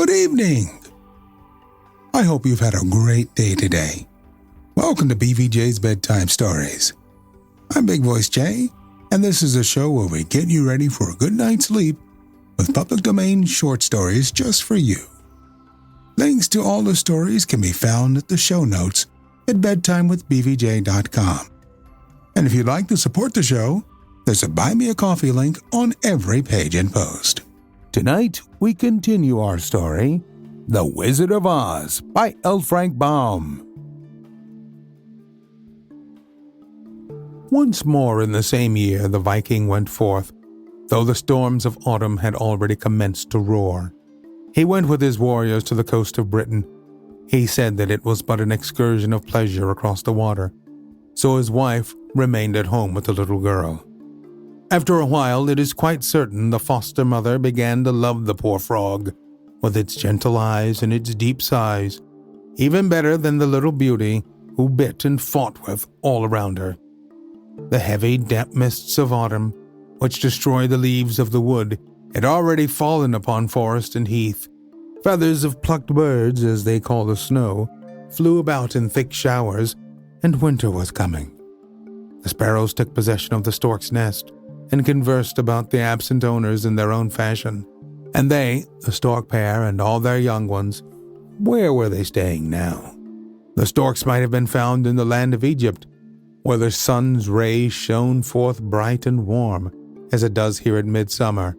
Good evening. I hope you've had a great day today. Welcome to BVJ's Bedtime Stories. I'm Big Voice Jay, and this is a show where we get you ready for a good night's sleep with public domain short stories just for you. Links to all the stories can be found at the show notes at bedtimewithbvj.com. And if you'd like to support the show, there's a Buy Me a Coffee link on every page and post. Tonight, we continue our story, The Wizard of Oz by L. Frank Baum. Once more in the same year the Viking went forth, though the storms of autumn had already commenced to roar. He went with his warriors to the coast of Britain. He said that it was but an excursion of pleasure across the water, so his wife remained at home with the little girl. After a while, it is quite certain the foster mother began to love the poor frog, with its gentle eyes and its deep sighs, even better than the little beauty who bit and fought with all around her. The heavy, damp mists of autumn, which destroy the leaves of the wood, had already fallen upon forest and heath. Feathers of plucked birds, as they call the snow, flew about in thick showers, and winter was coming. The sparrows took possession of the stork's nest, and conversed about the absent owners in their own fashion. And they, the stork pair and all their young ones, where were they staying now? The storks might have been found in the land of Egypt, where the sun's rays shone forth bright and warm, as it does here at midsummer.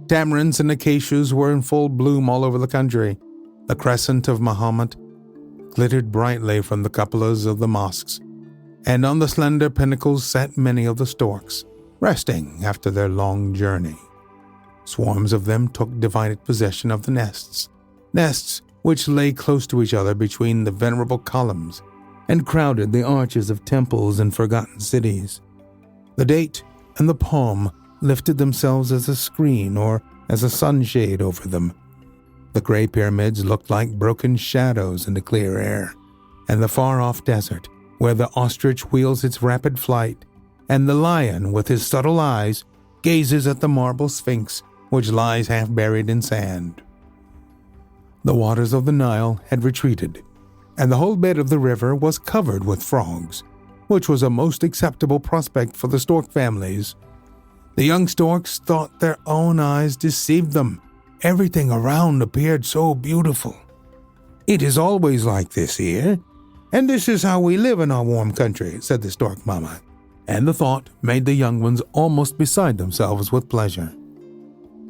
Tamarinds and acacias were in full bloom all over the country. The crescent of Mahomet glittered brightly from the cupolas of the mosques, and on the slender pinnacles sat many of the storks, resting after their long journey. Swarms of them took divided possession of the nests which lay close to each other between the venerable columns and crowded the arches of temples and forgotten cities. The date and the palm lifted themselves as a screen or as a sunshade over them. The gray pyramids looked like broken shadows in the clear air, and the far-off desert, where the ostrich wheels its rapid flight, and the lion, with his subtle eyes, gazes at the marble sphinx which lies half buried in sand. The waters of the Nile had retreated, and the whole bed of the river was covered with frogs, which was a most acceptable prospect for the stork families. The young storks thought their own eyes deceived them. Everything around appeared so beautiful. "It is always like this here, and this is how we live in our warm country," said the stork mama, and the thought made the young ones almost beside themselves with pleasure.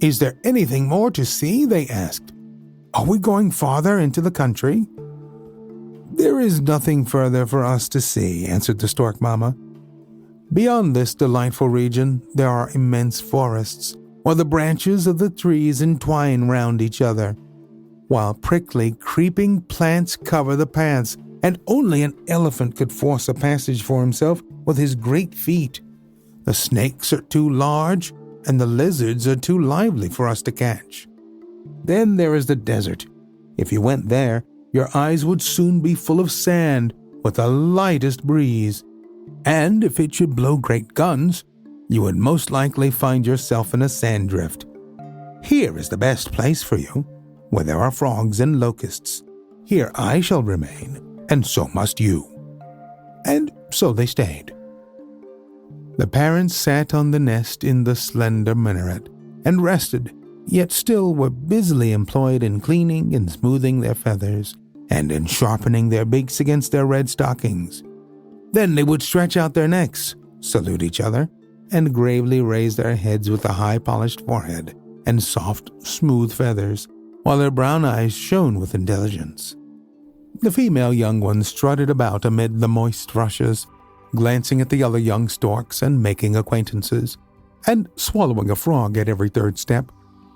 "Is there anything more to see?" they asked. "Are we going farther into the country?" "There is nothing further for us to see," answered the stork mama. "Beyond this delightful region there are immense forests, where the branches of the trees entwine round each other, while prickly, creeping plants cover the paths, and only an elephant could force a passage for himself with his great feet. The snakes are too large, and the lizards are too lively for us to catch. Then there is the desert. If you went there, your eyes would soon be full of sand, with the lightest breeze. And if it should blow great guns, you would most likely find yourself in a sand drift. Here is the best place for you, where there are frogs and locusts. Here I shall remain, and so must you." And so they stayed. The parents sat on the nest in the slender minaret and rested, yet still were busily employed in cleaning and smoothing their feathers, and in sharpening their beaks against their red stockings. Then they would stretch out their necks, salute each other, and gravely raise their heads with a high-polished forehead and soft, smooth feathers, while their brown eyes shone with intelligence. The female young ones strutted about amid the moist rushes, glancing at the other young storks and making acquaintances, and swallowing a frog at every third step,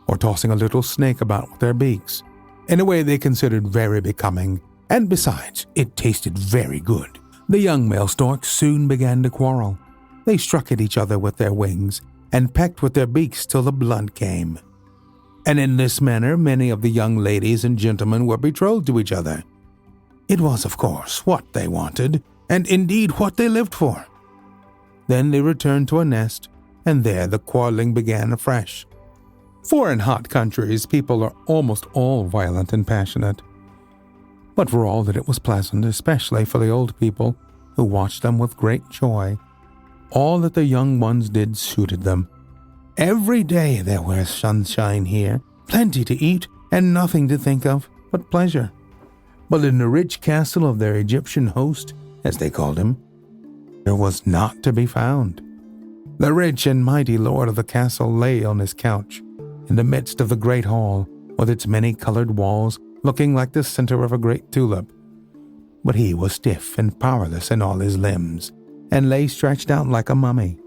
or tossing a little snake about with their beaks, in a way they considered very becoming, and besides, it tasted very good. The young male storks soon began to quarrel. They struck at each other with their wings, and pecked with their beaks till the blood came. And in this manner many of the young ladies and gentlemen were betrothed to each other. It was, of course, what they wanted, and indeed what they lived for. Then they returned to a nest, and there the quarreling began afresh. For in hot countries, people are almost all violent and passionate. But for all that it was pleasant, especially for the old people, who watched them with great joy, all that the young ones did suited them. Every day there was sunshine here, plenty to eat, and nothing to think of but pleasure. But in the rich castle of their Egyptian host, as they called him, there was not to be found. The rich and mighty lord of the castle lay on his couch, in the midst of the great hall, with its many-colored walls, looking like the center of a great tulip. But he was stiff and powerless in all his limbs, and lay stretched out like a mummy.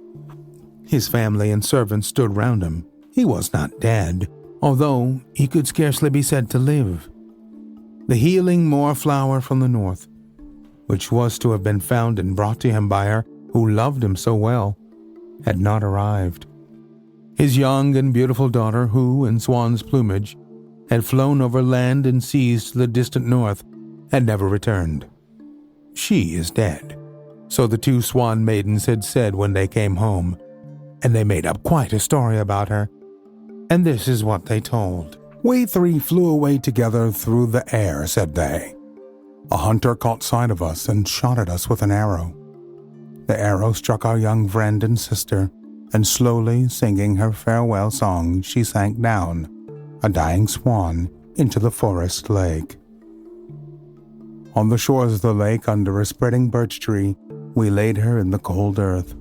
His family and servants stood round him. He was not dead, although he could scarcely be said to live. The healing moorflower from the north, which was to have been found and brought to him by her who loved him so well, had not arrived. His young and beautiful daughter, who, in Swan's plumage, had flown over land and seas to the distant north, had never returned. She is dead, so the two Swan maidens had said when they came home, and they made up quite a story about her. And this is what they told. "We three flew away together through the air," said they. "A hunter caught sight of us and shot at us with an arrow. The arrow struck our young friend and sister, and slowly singing her farewell song, she sank down, a dying swan, into the forest lake. On the shores of the lake, under a spreading birch tree, we laid her in the cold earth.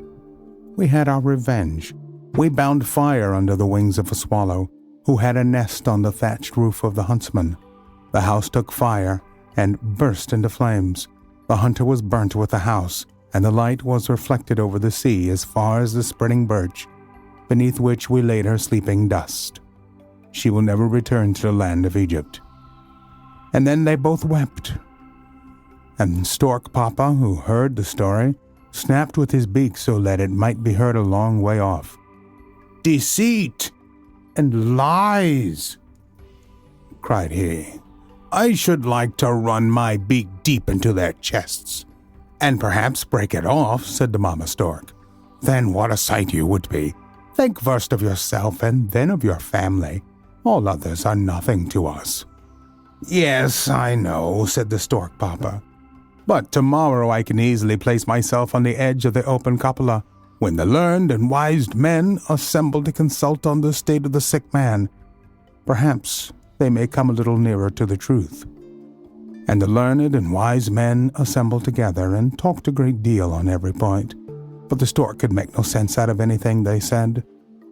We had our revenge. We bound fire under the wings of a swallow, who had a nest on the thatched roof of the huntsman. The house took fire and burst into flames. The hunter was burnt with the house, and the light was reflected over the sea as far as the spreading birch, beneath which we laid her sleeping dust. She will never return to the land of Egypt." And then they both wept. And Stork Papa, who heard the story, snapped with his beak so that it might be heard a long way off. "Deceit and lies!" cried he. "I should like to run my beak deep into their chests, and perhaps break it off," said the Mama Stork. "Then what a sight you would be! Think first of yourself and then of your family. All others are nothing to us." "Yes, I know," said the Stork Papa. "But tomorrow I can easily place myself on the edge of the open cupola, when the learned and wise men assemble to consult on the state of the sick man. Perhaps they may come a little nearer to the truth." And the learned and wise men assembled together and talked a great deal on every point. But the stork could make no sense out of anything they said.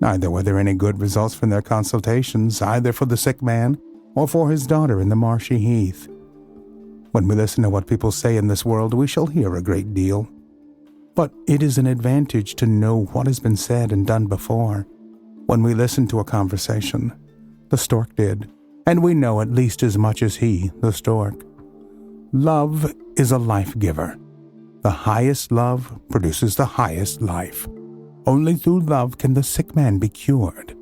Neither were there any good results from their consultations, either for the sick man or for his daughter in the marshy heath. When we listen to what people say in this world, we shall hear a great deal. But it is an advantage to know what has been said and done before. When we listen to a conversation, the stork did, and we know at least as much as he, the stork. Love is a life-giver. The highest love produces the highest life. Only through love can the sick man be cured.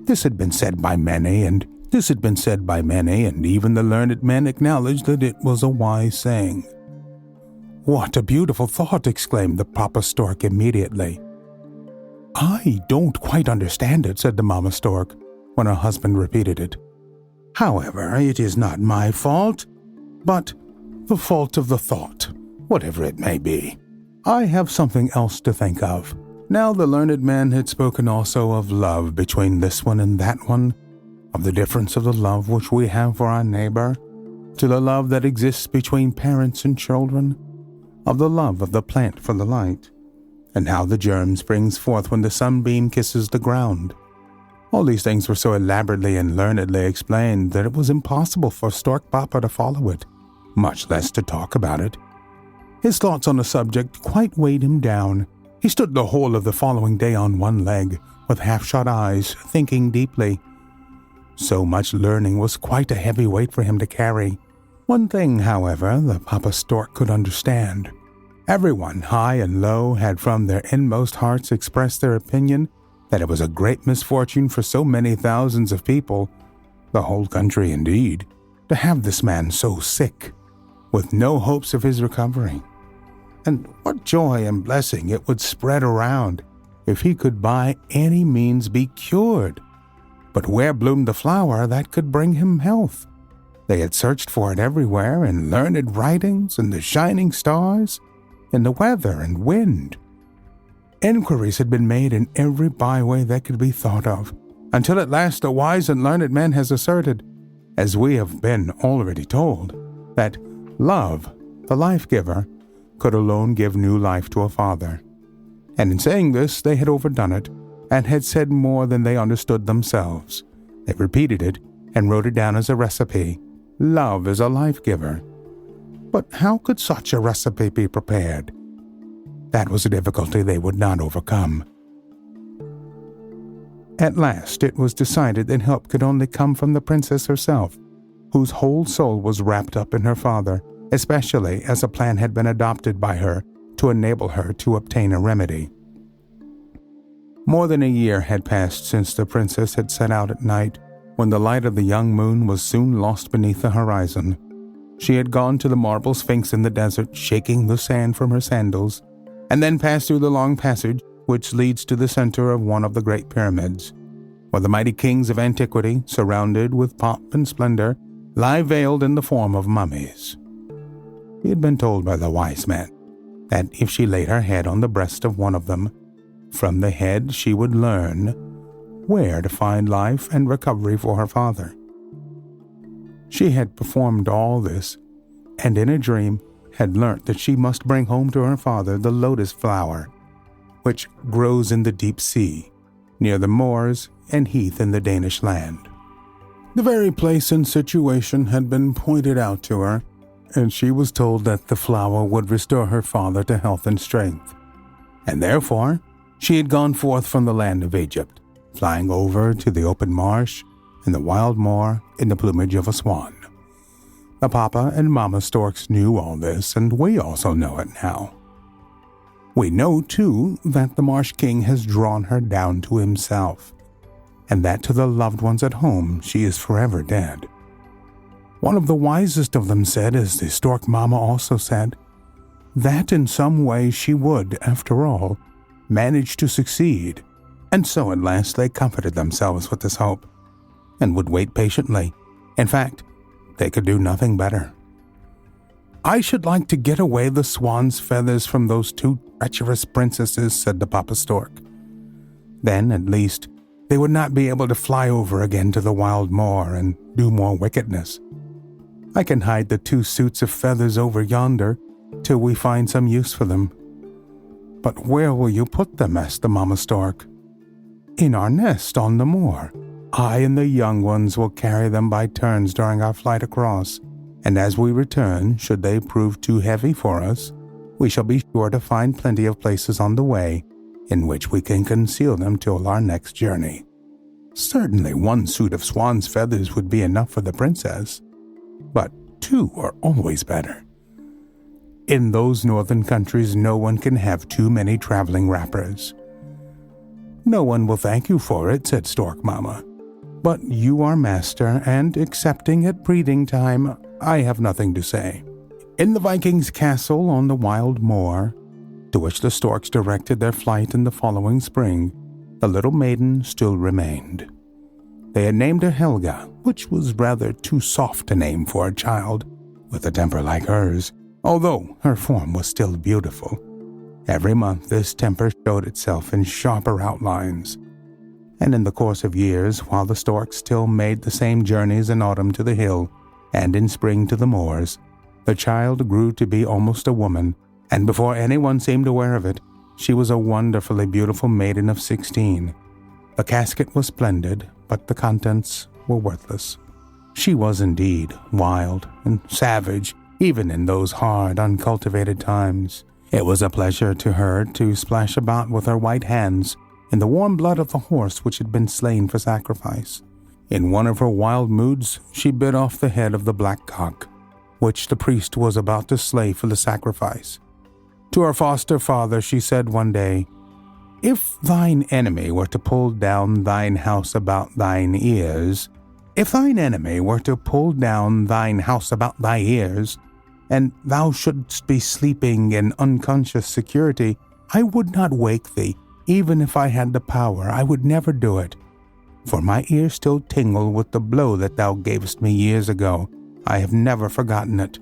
This had been said by many, and even the learned men acknowledged that it was a wise saying. "What a beautiful thought!" exclaimed the Papa Stork immediately. "I don't quite understand it," said the Mama Stork, when her husband repeated it. "However, it is not my fault, but the fault of the thought, whatever it may be. I have something else to think of." Now the learned man had spoken also of love between this one and that one, of the difference of the love which we have for our neighbor, to the love that exists between parents and children, of the love of the plant for the light, and how the germ springs forth when the sunbeam kisses the ground. All these things were so elaborately and learnedly explained that it was impossible for Stork Papa to follow it, much less to talk about it. His thoughts on the subject quite weighed him down. He stood the whole of the following day on one leg, with half-shut eyes, thinking deeply. So much learning was quite a heavy weight for him to carry. One thing, however, the Papa Stork could understand. Everyone, high and low, had from their inmost hearts expressed their opinion that it was a great misfortune for so many thousands of people, the whole country indeed, to have this man so sick, with no hopes of his recovery. And what joy and blessing it would spread around if he could by any means be cured. But where bloomed the flower that could bring him health? They had searched for it everywhere, in learned writings, in the shining stars, in the weather and wind. Inquiries had been made in every byway that could be thought of, until at last a wise and learned man has asserted, as we have been already told, that love, the Lifegiver, could alone give new life to a father. And in saying this, they had overdone it, and had said more than they understood themselves. They repeated it, and wrote it down as a recipe. Love is a life-giver. But how could such a recipe be prepared? That was a difficulty they would not overcome. At last it was decided that help could only come from the princess herself, whose whole soul was wrapped up in her father, especially as a plan had been adopted by her to enable her to obtain a remedy. More than a year had passed since the princess had set out at night, when the light of the young moon was soon lost beneath the horizon. She had gone to the marble sphinx in the desert, shaking the sand from her sandals, and then passed through the long passage which leads to the center of one of the great pyramids, where the mighty kings of antiquity, surrounded with pomp and splendor, lie veiled in the form of mummies. He had been told by the wise man that if she laid her head on the breast of one of them, from the head she would learn where to find life and recovery for her father. She had performed all this, and in a dream had learnt that she must bring home to her father the lotus flower, which grows in the deep sea, near the moors and heath in the Danish land. The very place and situation had been pointed out to her, and she was told that the flower would restore her father to health and strength. And therefore, she had gone forth from the land of Egypt, flying over to the open marsh and the wild moor in the plumage of a swan. The Papa and Mama Storks knew all this, and we also know it now. We know, too, that the Marsh King has drawn her down to himself, and that to the loved ones at home she is forever dead. One of the wisest of them said, as the Stork Mama also said, that in some way she would, after all, manage to succeed, and so at last they comforted themselves with this hope, and would wait patiently. In fact, they could do nothing better. I should like to get away the swan's feathers from those two treacherous princesses, said the Papa Stork. Then, at least, they would not be able to fly over again to the wild moor and do more wickedness. I can hide the 2 suits of feathers over yonder till we find some use for them. But where will you put them? Asked the Mama Stork. In our nest on the moor. I and the young ones will carry them by turns during our flight across, and as we return, should they prove too heavy for us, we shall be sure to find plenty of places on the way in which we can conceal them till our next journey. Certainly 1 suit of swan's feathers would be enough for the princess, but 2 are always better. In those northern countries, no one can have too many traveling wrappers. No one will thank you for it, said Stork Mama. But you are master, and excepting at breeding time, I have nothing to say. In the Viking's castle on the wild moor, to which the storks directed their flight in the following spring, the little maiden still remained. They had named her Helga, which was rather too soft a name for a child with a temper like hers, although her form was still beautiful. Every month this temper showed itself in sharper outlines, and in the course of years, while the storks still made the same journeys in autumn to the hill and in spring to the moors, the child grew to be almost a woman, and before anyone seemed aware of it, she was a wonderfully beautiful maiden of 16. The casket was splendid, but the contents were worthless. She was indeed wild and savage, even in those hard, uncultivated times. It was a pleasure to her to splash about with her white hands in the warm blood of the horse which had been slain for sacrifice. In one of her wild moods, she bit off the head of the black cock, which the priest was about to slay for the sacrifice. To her foster father she said one day, If thine enemy were to pull down thine house about thine ears, and thou shouldst be sleeping in unconscious security, I would not wake thee. Even if I had the power, I would never do it. for my ears still tingle with the blow that thou gavest me years ago. I have never forgotten it."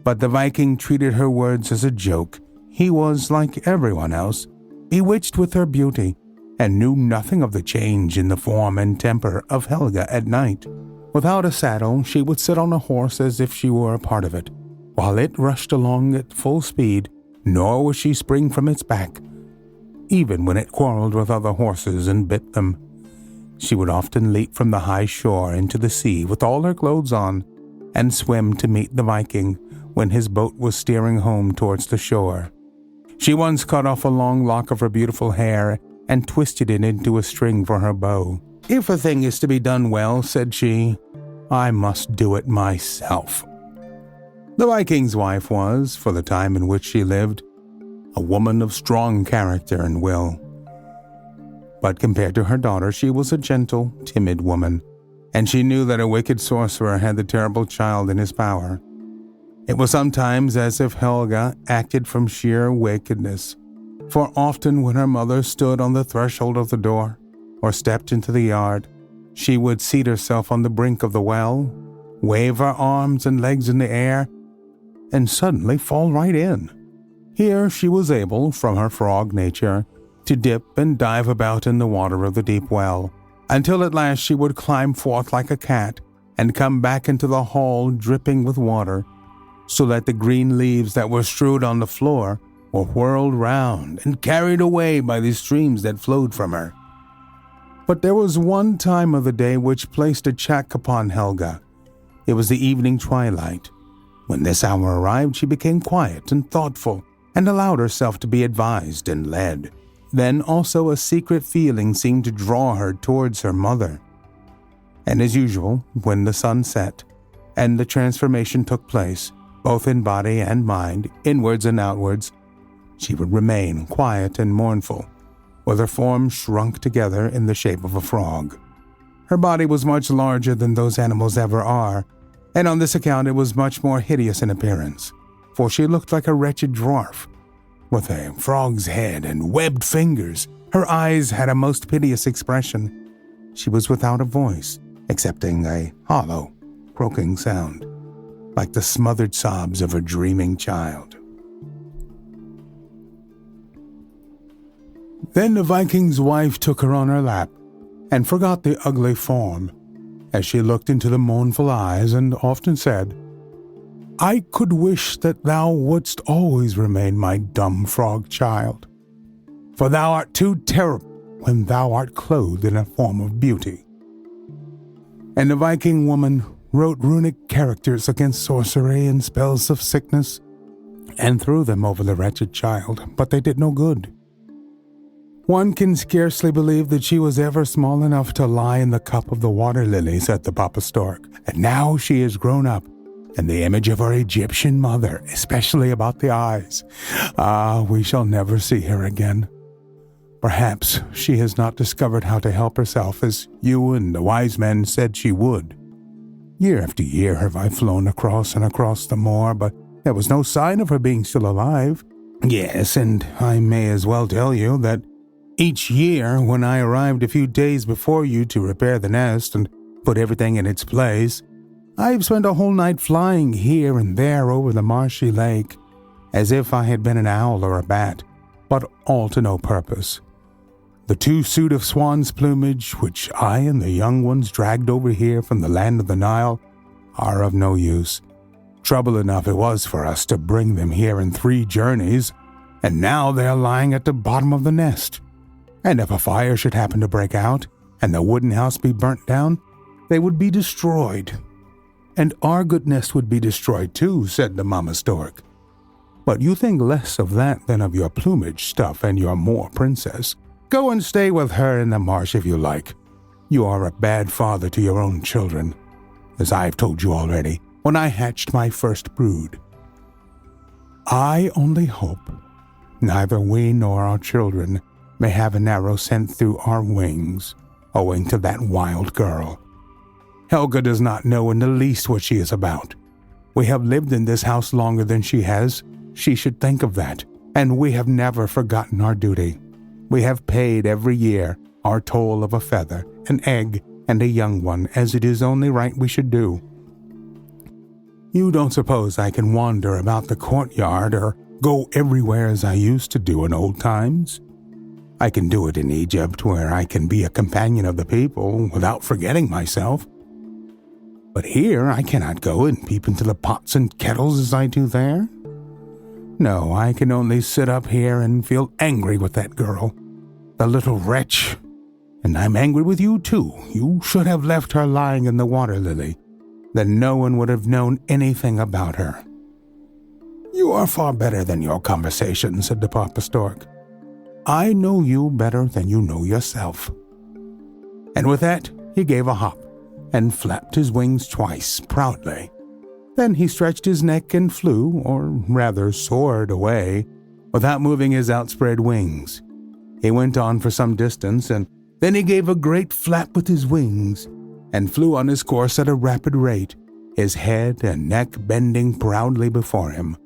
But the Viking treated her words as a joke. He was, like everyone else, bewitched with her beauty, and knew nothing of the change in the form and temper of Helga at night. Without a saddle, she would sit on a horse as if she were a part of it, while it rushed along at full speed, nor would she spring from its back, even when it quarreled with other horses and bit them. She would often leap from the high shore into the sea with all her clothes on, and swim to meet the Viking when his boat was steering home towards the shore. She once cut off a long lock of her beautiful hair and twisted it into a string for her bow. "If a thing is to be done well," said she, "I must do it myself." The Viking's wife was, for the time in which she lived, a woman of strong character and will. But compared to her daughter, she was a gentle, timid woman, and she knew that a wicked sorcerer had the terrible child in his power. It was sometimes as if Helga acted from sheer wickedness, for often when her mother stood on the threshold of the door or stepped into the yard, she would seat herself on the brink of the well, wave her arms and legs in the air, and suddenly fall right in. Here she was able, from her frog nature, to dip and dive about in the water of the deep well, until at last she would climb forth like a cat and come back into the hall dripping with water, so that the green leaves that were strewed on the floor were whirled round and carried away by the streams that flowed from her. But there was one time of the day which placed a check upon Helga. It was the evening twilight. When this hour arrived, she became quiet and thoughtful, and allowed herself to be advised and led. Then also a secret feeling seemed to draw her towards her mother. And as usual, when the sun set, and the transformation took place, both in body and mind, inwards and outwards, she would remain quiet and mournful, with her form shrunk together in the shape of a frog. Her body was much larger than those animals ever are, and on this account it was much more hideous in appearance, for she looked like a wretched dwarf, with a frog's head and webbed fingers. Her eyes had a most piteous expression. She was without a voice, excepting a hollow, croaking sound, like the smothered sobs of a dreaming child. Then the Viking's wife took her on her lap, and forgot the ugly form, as she looked into the mournful eyes, and often said, "I could wish that thou wouldst always remain my dumb frog child, for thou art too terrible when thou art clothed in a form of beauty." And the Viking woman wrote runic characters against sorcery and spells of sickness, and threw them over the wretched child, but they did no good. One can scarcely believe that she was ever small enough to lie in the cup of the water lily, said the Papa Stork, and now she is grown up, and the image of her Egyptian mother, especially about the eyes. Ah, we shall never see her again. Perhaps she has not discovered how to help herself as you and the wise men said she would. Year after year have I flown across and across the moor, but there was no sign of her being still alive. Yes, and I may as well tell you that each year, when I arrived a few days before you to repair the nest and put everything in its place, I've spent a whole night flying here and there over the marshy lake, as if I had been an owl or a bat, but all to no purpose. The 2 suit of swan's plumage, which I and the young ones dragged over here from the land of the Nile, are of no use. Trouble enough it was for us to bring them here in 3 journeys, and now they are lying at the bottom of the nest. And if a fire should happen to break out, and the wooden house be burnt down, they would be destroyed. And our good nest would be destroyed too, said the Mama Stork. But you think less of that than of your plumage stuff and your Moor princess. Go and stay with her in the marsh if you like. You are a bad father to your own children, as I've told you already, when I hatched my first brood. I only hope neither we nor our children may have an arrow sent through our wings, owing to that wild girl. Helga does not know in the least what she is about. We have lived in this house longer than she has. She should think of that, and we have never forgotten our duty. We have paid every year our toll of a feather, an egg, and a young one, as it is only right we should do. You don't suppose I can wander about the courtyard or go everywhere as I used to do in old times? I can do it in Egypt, where I can be a companion of the people without forgetting myself. But here I cannot go and peep into the pots and kettles as I do there. No, I can only sit up here and feel angry with that girl, the little wretch. And I'm angry with you too. You should have left her lying in the water lily. Then no one would have known anything about her. You are far better than your conversation, said the Papa Stork. I know you better than you know yourself. And with that, he gave a hop and flapped his wings twice, proudly. Then he stretched his neck and flew, or rather soared away, without moving his outspread wings. He went on for some distance, and then he gave a great flap with his wings, and flew on his course at a rapid rate, his head and neck bending proudly before him,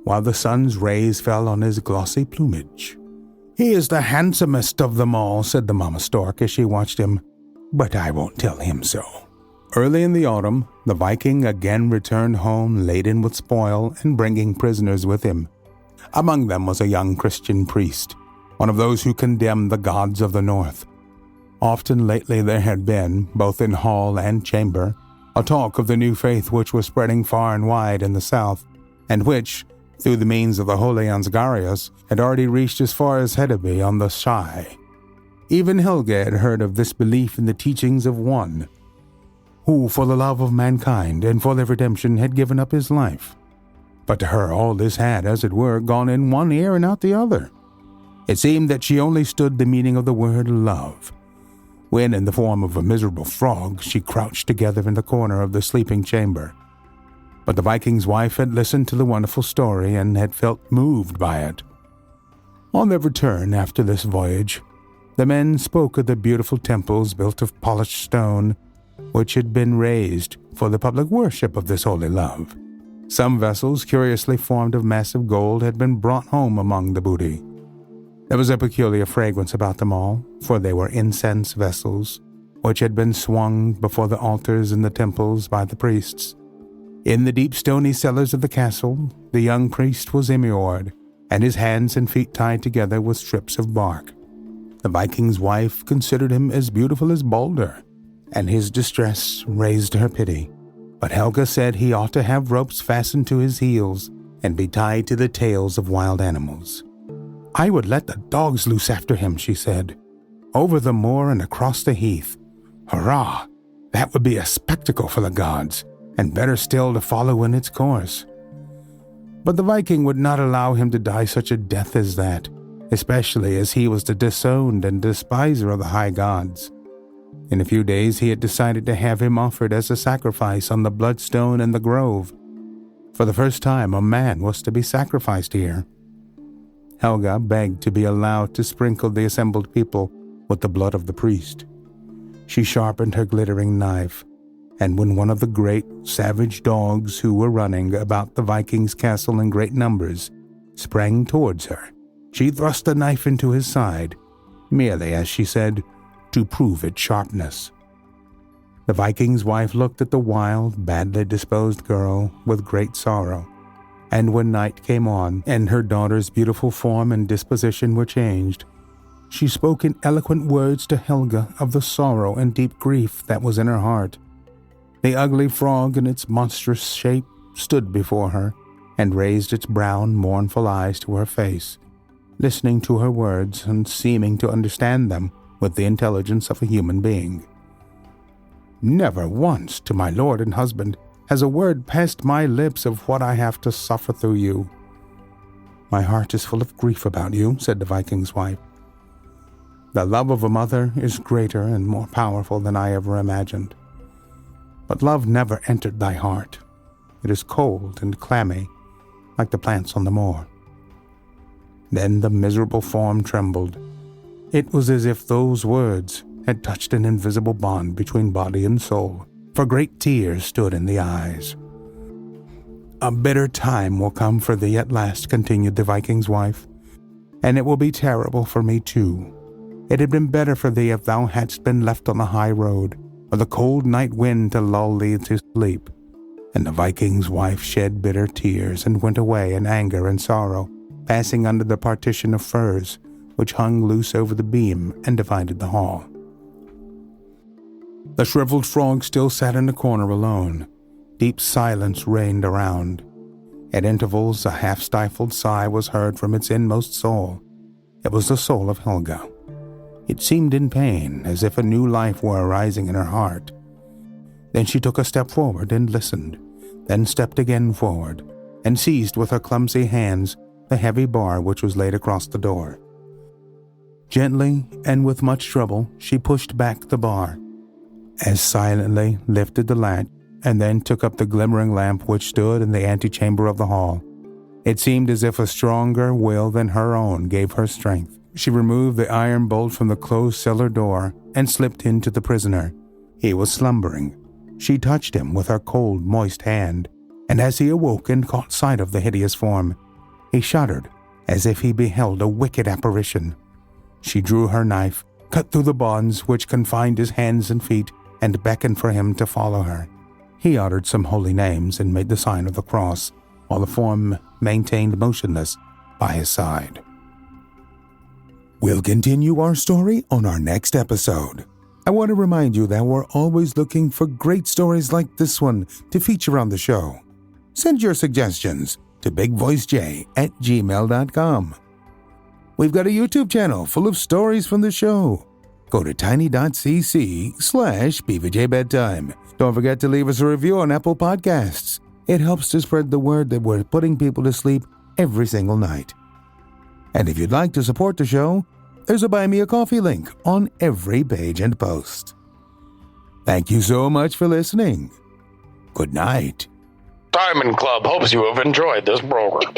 while the sun's rays fell on his glossy plumage. He is the handsomest of them all, said the Mama Stork as she watched him, but I won't tell him so. Early in the autumn, the Viking again returned home laden with spoil and bringing prisoners with him. Among them was a young Christian priest, one of those who condemned the gods of the north. Often lately there had been, both in hall and chamber, a talk of the new faith which was spreading far and wide in the south, and which, through the means of the holy Ansgarius, had already reached as far as Hedeby on the Shy. Even Helga had heard of this belief in the teachings of one, who for the love of mankind and for their redemption had given up his life. But to her all this had, as it were, gone in one ear and out the other. It seemed that she only stood the meaning of the word love, when in the form of a miserable frog she crouched together in the corner of the sleeping chamber. But the Viking's wife had listened to the wonderful story and had felt moved by it. On their return after this voyage, the men spoke of the beautiful temples built of polished stone, which had been raised for the public worship of this holy love. Some vessels, curiously formed of massive gold, had been brought home among the booty. There was a peculiar fragrance about them all, for they were incense vessels, which had been swung before the altars in the temples by the priests. In the deep stony cellars of the castle, the young priest was immured, and his hands and feet tied together with strips of bark. The Viking's wife considered him as beautiful as Balder, and his distress raised her pity. But Helga said he ought to have ropes fastened to his heels and be tied to the tails of wild animals. I would let the dogs loose after him, she said, over the moor and across the heath. Hurrah! That would be a spectacle for the gods, and better still to follow in its course. But the Viking would not allow him to die such a death as that, especially as he was the disowned and despiser of the high gods. In a few days he had decided to have him offered as a sacrifice on the bloodstone in the grove. For the first time a man was to be sacrificed here. Helga begged to be allowed to sprinkle the assembled people with the blood of the priest. She sharpened her glittering knife, and when one of the great, savage dogs who were running about the Viking's castle in great numbers sprang towards her, she thrust the knife into his side, merely, as she said, to prove its sharpness. The Viking's wife looked at the wild, badly disposed girl with great sorrow, and when night came on and her daughter's beautiful form and disposition were changed, she spoke in eloquent words to Helga of the sorrow and deep grief that was in her heart. The ugly frog in its monstrous shape stood before her and raised its brown, mournful eyes to her face, listening to her words and seeming to understand them with the intelligence of a human being. Never once to my lord and husband has a word passed my lips of what I have to suffer through you. My heart is full of grief about you, said the Viking's wife. The love of a mother is greater and more powerful than I ever imagined. But love never entered thy heart. It is cold and clammy, like the plants on the moor. Then the miserable form trembled. It was as if those words had touched an invisible bond between body and soul, for great tears stood in the eyes. A bitter time will come for thee at last, continued the Viking's wife, and it will be terrible for me too. It had been better for thee if thou hadst been left on the high road, or the cold night wind to lull thee to sleep." And the Viking's wife shed bitter tears and went away in anger and sorrow, passing under the partition of furs, which hung loose over the beam and divided the hall. The shriveled frog still sat in the corner alone. Deep silence reigned around. At intervals, a half-stifled sigh was heard from its inmost soul. It was the soul of Helga. It seemed in pain, as if a new life were arising in her heart. Then she took a step forward and listened, then stepped again forward, and seized with her clumsy hands the heavy bar which was laid across the door. Gently, and with much trouble, she pushed back the bar, as silently lifted the latch, and then took up the glimmering lamp which stood in the antechamber of the hall. It seemed as if a stronger will than her own gave her strength. She removed the iron bolt from the closed cellar door and slipped into the prisoner. He was slumbering. She touched him with her cold, moist hand, and as he awoke and caught sight of the hideous form, he shuddered as if he beheld a wicked apparition. She drew her knife, cut through the bonds which confined his hands and feet, and beckoned for him to follow her. He uttered some holy names and made the sign of the cross, while the form maintained motionless by his side. We'll continue our story on our next episode. I want to remind you that we're always looking for great stories like this one to feature on the show. Send your suggestions to bigvoicej@gmail.com. We've got a YouTube channel full of stories from the show. Go to tiny.cc/BVJ Bedtime. Don't forget to leave us a review on Apple Podcasts. It helps to spread the word that we're putting people to sleep every single night. And if you'd like to support the show, there's a Buy Me a Coffee link on every page and post. Thank you so much for listening. Good night. Diamond Club hopes you have enjoyed this program.